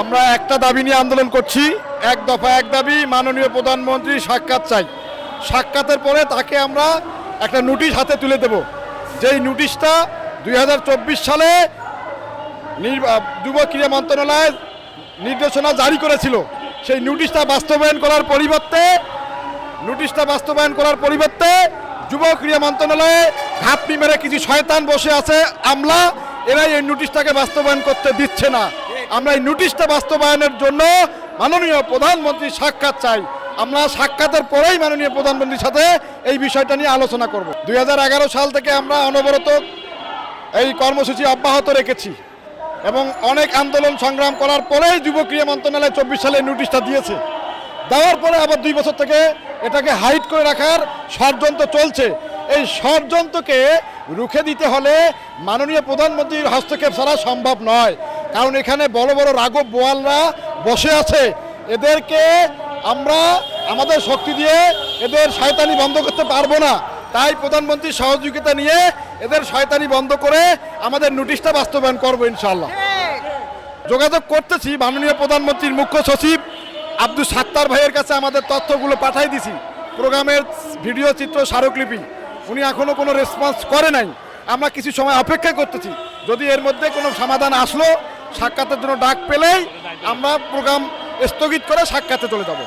আমরা একটা দাবি নিয়ে আন্দোলন করছি, এক দফা এক দাবি, মাননীয় প্রধানমন্ত্রী সাক্ষাৎ চাই। সাক্ষাতের পরে তাকে আমরা একটা নোটিশ হাতে তুলে দেব, যেই নোটিশটা 2024 সালে যুব ক্রীড়া মন্ত্রণালয় নির্দেশনা জারি করেছিল। সেই নোটিশটা বাস্তবায়ন করার পরিবর্তে যুব ক্রীড়া মন্ত্রণালয়ে ঘাপটি মেরে কিছু শয়তান বসে আছে আমলা, এরাই এই নোটিশটাকে বাস্তবায়ন করতে দিচ্ছে না। আমরা এই নোটিশটা বাস্তবায়নের জন্য মাননীয় প্রধানমন্ত্রীর সাক্ষাৎ চাই। আমরা সাক্ষাতের পরেই মাননীয় প্রধানমন্ত্রীর সাথে এই বিষয়টা নিয়ে আলোচনা করব। 2011 সাল থেকে আমরা অনবরত এই কর্মসূচি অব্যাহত রেখেছি এবং অনেক আন্দোলন সংগ্রাম করার পরেই যুব ক্রীড়া মন্ত্রণালয় 24 সালে নোটিশটা দিয়েছে। দেওয়ার পরে আবার 2 বছর থেকে এটাকে হাইড করে রাখার ষড়যন্ত্র চলছে। এই ষড়যন্ত্রকে রুখে দিতে হলে মাননীয় প্রধানমন্ত্রীর হস্তক্ষেপ ছাড়া সম্ভব নয়, কারণ এখানে বড় বড় রাঘব বোয়ালরা বসে আছে। এদেরকে আমরা আমাদের শক্তি দিয়ে এদের শয়তানি বন্ধ করতে পারবো না। তাই প্রধানমন্ত্রীর সহযোগিতা নিয়ে এদের শয়তানি বন্ধ করে আমাদের নোটিশটা বাস্তবায়ন করবো ইনশাআল্লাহ। যোগাযোগ করতেছি, মাননীয় প্রধানমন্ত্রীর মুখ্য সচিব আব্দুল সাত্তার ভাইয়ের কাছে আমাদের তথ্যগুলো পাঠাই দিছি, প্রোগ্রামের ভিডিও চিত্র স্মারকলিপি। উনি এখনো কোনো রেসপন্স করে নাই। আমরা কিছু সময় অপেক্ষা করতেছি, যদি এর মধ্যে কোনো সমাধান আসলো সাক্ষাতের জন্য ডাক পেলেই আমরা প্রোগ্রাম স্থগিত করে সাক্ষাতে চলে যাব।